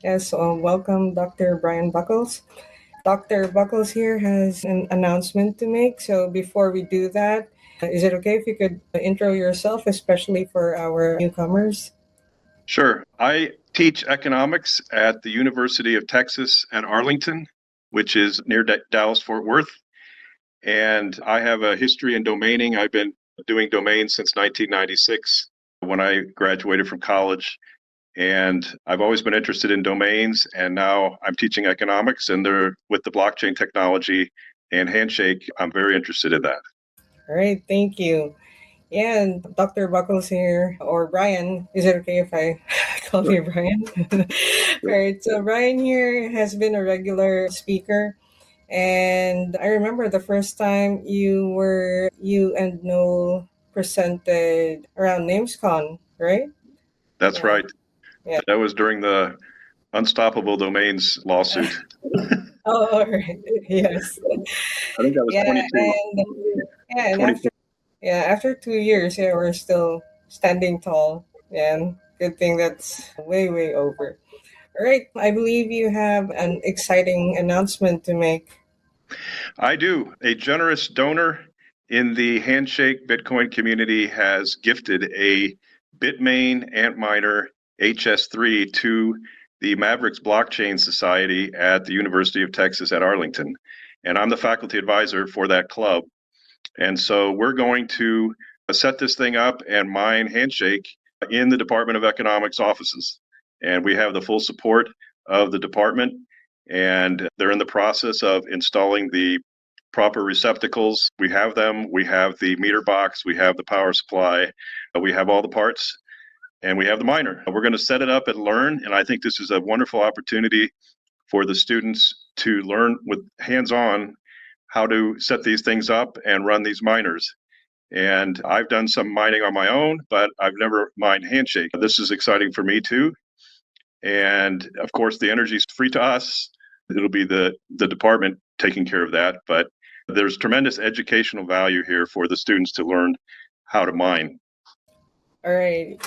Yes, welcome, Dr. Brian Buckles. Dr. Buckles here has an announcement to make. So before we do that, is it okay if you could intro yourself, especially for our newcomers? Sure. I teach economics at the University of Texas at Arlington, which is near Dallas, Fort Worth. And I have a history in domaining. I've been doing domains since 1996 when I graduated from college. And I've always been interested in domains. And now I'm teaching economics, and they're with the blockchain technology and Handshake. I'm very interested in that. All right, thank you. Yeah, and Dr. Buckles here, or Brian. Is it okay if I call Sure. you Brian? All right, so Brian here has been a regular speaker. And I remember the first time you and Noel presented around NamesCon, right? That's Yeah, right. yeah. That was during the Unstoppable Domains lawsuit. Oh, all right. Yes. I think that was Yeah, 22. and yeah, and 20. after 2 years, yeah, we're still standing tall. And good thing that's way over. All right, I believe you have an exciting announcement to make. I do. A generous donor in the Handshake Bitcoin community has gifted a Bitmain Antminer HS3 to the Mavericks Blockchain Society at the University of Texas at Arlington. And I'm the faculty advisor for that club. And so we're going to set this thing up and mine Handshake in the Department of Economics offices. And we have the full support of the department, and they're in the process of installing the proper receptacles. We have them. We have the meter box. We have the power supply. We have all the parts, and we have the miner. We're going to set it up and learn. And I think this is a wonderful opportunity for the students to learn with hands-on how to set these things up and run these miners. And I've done some mining on my own, but I've never mined Handshake. This is exciting for me too. And of course, the energy is free to us. It'll be the department taking care of that. But there's tremendous educational value here for the students to learn how to mine. All right,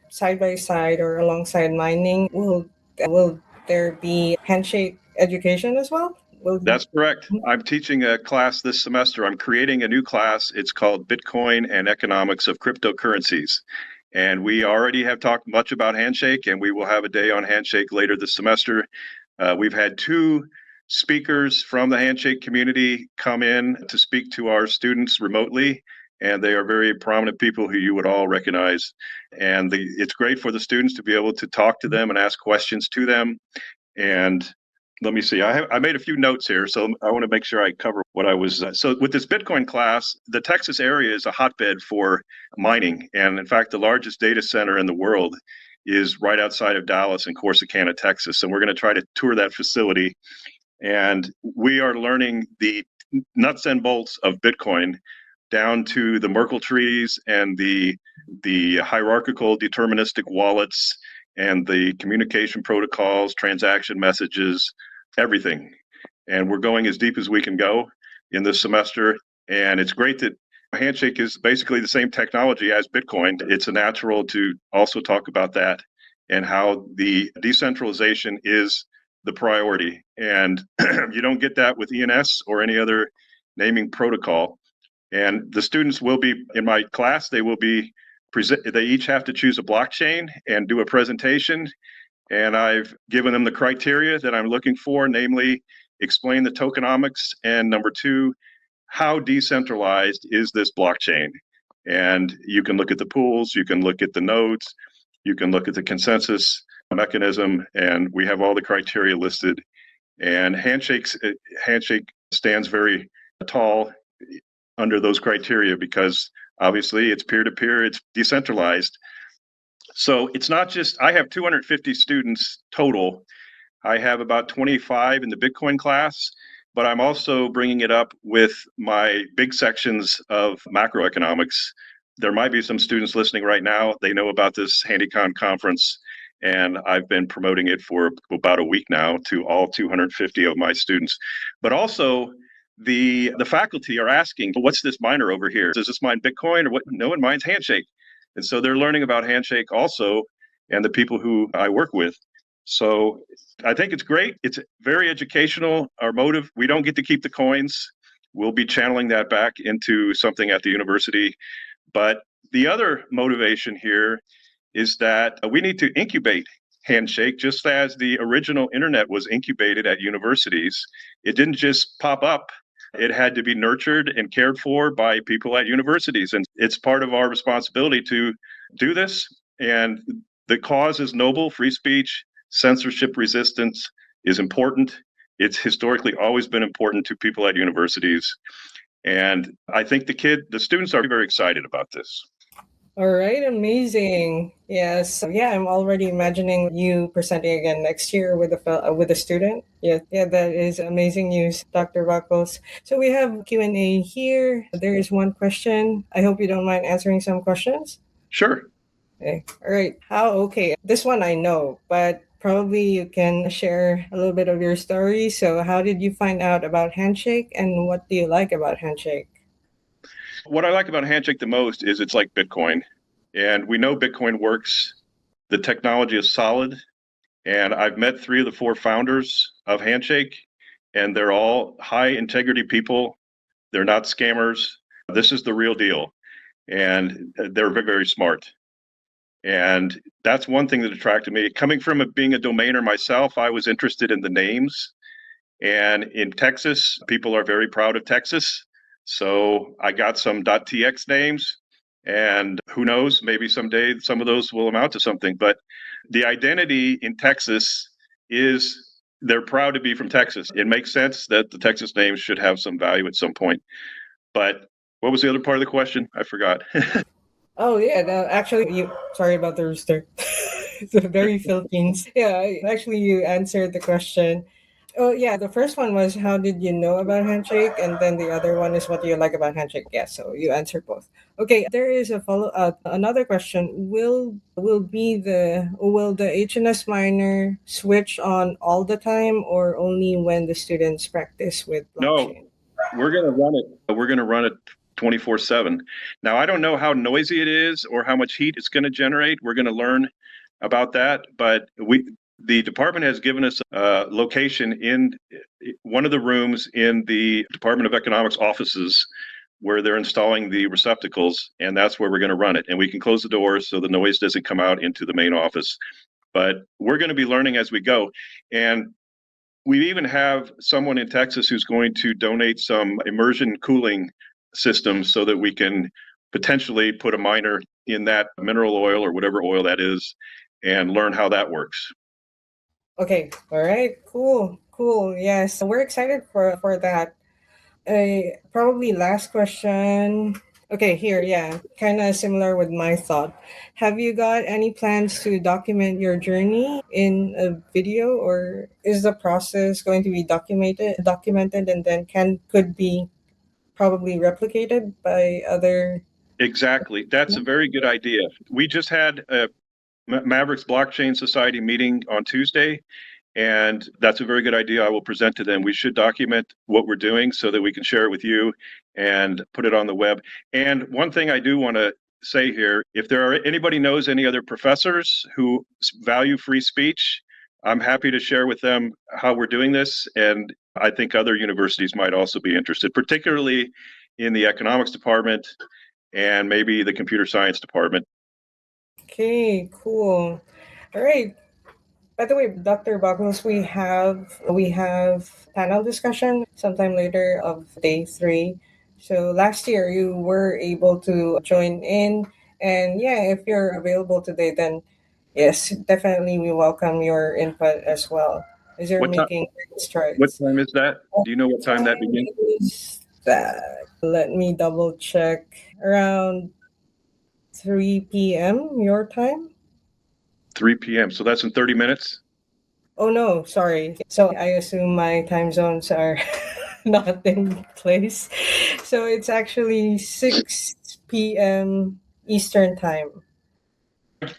side by side or alongside mining, will there be handshake education as well? Will That's correct. I'm teaching a class this semester. I'm creating a new class. It's called Bitcoin and Economics of Cryptocurrencies. And we already have talked much about Handshake, and we will have a day on Handshake later this semester. We've had two speakers from the Handshake community come in to speak to our students remotely, and they are very prominent people who you would all recognize. And it's great for the students to be able to talk to them and ask questions to them. And let me see. I made a few notes here, so I want to make sure I cover what I was. So with this Bitcoin class, the Texas area is a hotbed for mining, and in fact, the largest data center in the world is right outside of Dallas in Corsicana, Texas. And we're going to try to tour that facility, and we are learning the nuts and bolts of Bitcoin down to the Merkle trees and the hierarchical deterministic wallets and the communication protocols, transaction messages, everything. And we're going as deep as we can go in this semester. And it's great that Handshake is basically the same technology as Bitcoin. It's a natural to also talk about that and how the decentralization is the priority. And you don't get that with ENS or any other naming protocol. And the students will be in my class, they will be they each have to choose a blockchain and do a presentation. And I've given them the criteria that I'm looking for, namely explain the tokenomics, and number two, how decentralized is this blockchain? And you can look at the pools, you can look at the nodes, you can look at the consensus mechanism, and we have all the criteria listed. And Handshake stands very tall under those criteria because obviously it's peer-to-peer, it's decentralized. So it's not just, I have 250 students total. I have about 25 in the Bitcoin class, but I'm also bringing it up with my big sections of macroeconomics. There might be some students listening right now. They know about this HandyCon conference, and I've been promoting it for about a week now to all 250 of my students. But also, the faculty are asking, what's this miner over here? Does this mine Bitcoin or what? No one mines Handshake. And so they're learning about Handshake also, and the people who I work with. So I think it's great. It's very educational. Our motive, we don't get to keep the coins. We'll be channeling that back into something at the university. But the other motivation here is that we need to incubate Handshake just as the original internet was incubated at universities. It didn't just pop up. It had to be nurtured and cared for by people at universities. And it's part of our responsibility to do this. And the cause is noble. Free speech, censorship resistance is important. It's historically always been important to people at universities. And I think the students are very excited about this. All right, amazing. Yes, yeah, I'm already imagining you presenting again next year with a student. Yeah, yeah, that is amazing news, Dr. Buckles. So we have Q&A here. There is one question. I hope you don't mind answering some questions. Sure. Okay. All right. Okay. This one I know, but probably you can share a little bit of your story. So, how did you find out about Handshake and what do you like about Handshake? What I like about Handshake the most is it's like Bitcoin. And we know Bitcoin works. The technology is solid. And I've met 3 of the 4 founders of Handshake, and they're all high integrity people. They're not scammers. This is the real deal. And they're very, very smart. And that's one thing that attracted me. Coming from being a domainer myself, I was interested in the names. And in Texas, people are very proud of Texas. So I got some .tx names, and who knows, maybe someday some of those will amount to something. But the identity in Texas is they're proud to be from Texas. It makes sense that the Texas names should have some value at some point. But what was the other part of the question? I forgot. Oh yeah, no, actually, you. Sorry about the rooster. It's very Philippines. Yeah, actually, you answered the question. Oh yeah, the first one was how did you know about Handshake, and then the other one is what do you like about Handshake. Yeah, so you answered both. Okay, there is a follow another question. Will the HNS miner switch on all the time or only when the students practice with No, blockchain? we're going to run it. We're going to run it 24/7. Now, I don't know how noisy it is or how much heat it's going to generate. We're going to learn about that, but the department has given us a location in one of the rooms in the Department of Economics offices where they're installing the receptacles, and that's where we're going to run it. And we can close the doors so the noise doesn't come out into the main office. But we're going to be learning as we go. And we even have someone in Texas who's going to donate some immersion cooling systems so that we can potentially put a miner in that mineral oil or whatever oil that is and learn how that works. Okay, all right, cool. Yes, we're excited for that. Probably last question. Okay, here, yeah, kind of similar with my thought. Have you got any plans to document your journey in a video, or is the process going to be documented, and then could be probably replicated by other? Exactly. That's a very good idea. We just had a Mavericks Blockchain Society meeting on Tuesday, and that's a very good idea. I will present to them. We should document what we're doing so that we can share it with you and put it on the web. And one thing I do want to say here, if there are anybody knows any other professors who value free speech, I'm happy to share with them how we're doing this. And I think other universities might also be interested, particularly in the economics department and maybe the computer science department. Okay, cool. All right. By the way, Dr. Bagnos, we have panel discussion sometime later of day 3. So last year you were able to join in, and yeah, if you're available today, then yes, definitely we welcome your input as well. As you're What time? making great What strides. time is that? Do you know what time that Time begins? is that? Let me double check. Around 3 p.m. your time. 3 p.m. So that's in 30 minutes. Oh no, sorry. So I assume my time zones are not in place. So it's actually 6 p.m. Eastern time.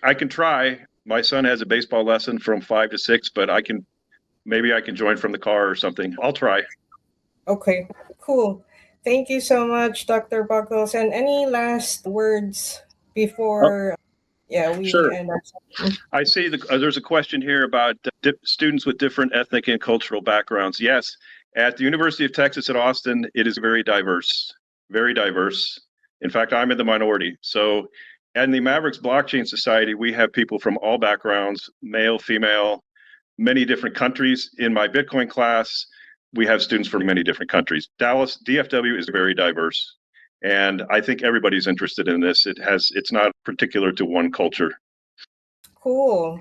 I can try. My son has a baseball lesson from 5 to 6, but maybe I can join from the car or something. I'll try. Okay, cool. Thank you so much, Dr. Buckles. And any last words Oh, before? Yeah, we Sure. and I see there's a question here about students with different ethnic and cultural backgrounds. Yes, at the University of Texas at Austin, it is very diverse, very diverse. In fact, I'm in the minority. So, in the Mavericks Blockchain Society, we have people from all backgrounds, male, female, many different countries. In my Bitcoin class, we have students from many different countries. Dallas DFW is very diverse, and I think everybody's interested in this. It's not particular to one culture. cool.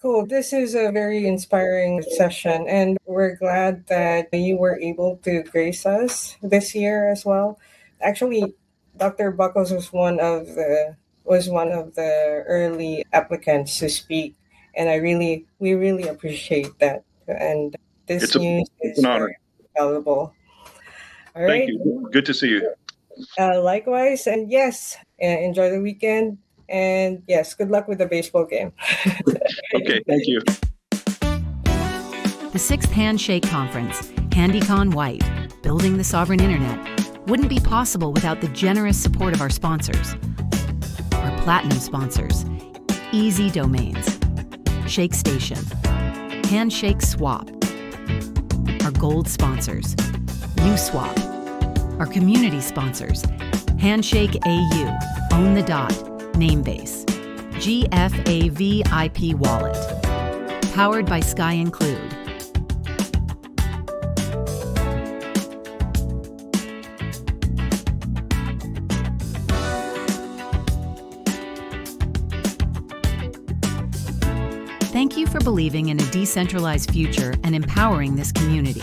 Cool. This is a very inspiring session, and we're glad that you were able to grace us this year as well. Actually, Dr. Buckles was one of the early applicants to speak, and we really appreciate that. And this It's a news it's is an honor. very valuable. All Thank right. you. Good to see you. Likewise, and yes, enjoy the weekend, and yes, good luck with the baseball game. Okay, thank you. The 6th Handshake Conference, HandyCon White, Building the Sovereign Internet, wouldn't be possible without the generous support of our sponsors. Our platinum sponsors, Easy Domains, ShakeStation, Handshake Swap. Our gold sponsors, USwap. Our community sponsors, Handshake AU, Own the Dot, Namebase, GFAV IP Wallet. Powered by Sky Include. Thank you for believing in a decentralized future and empowering this community.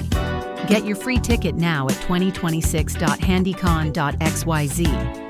Get your free ticket now at 2026.handycon.xyz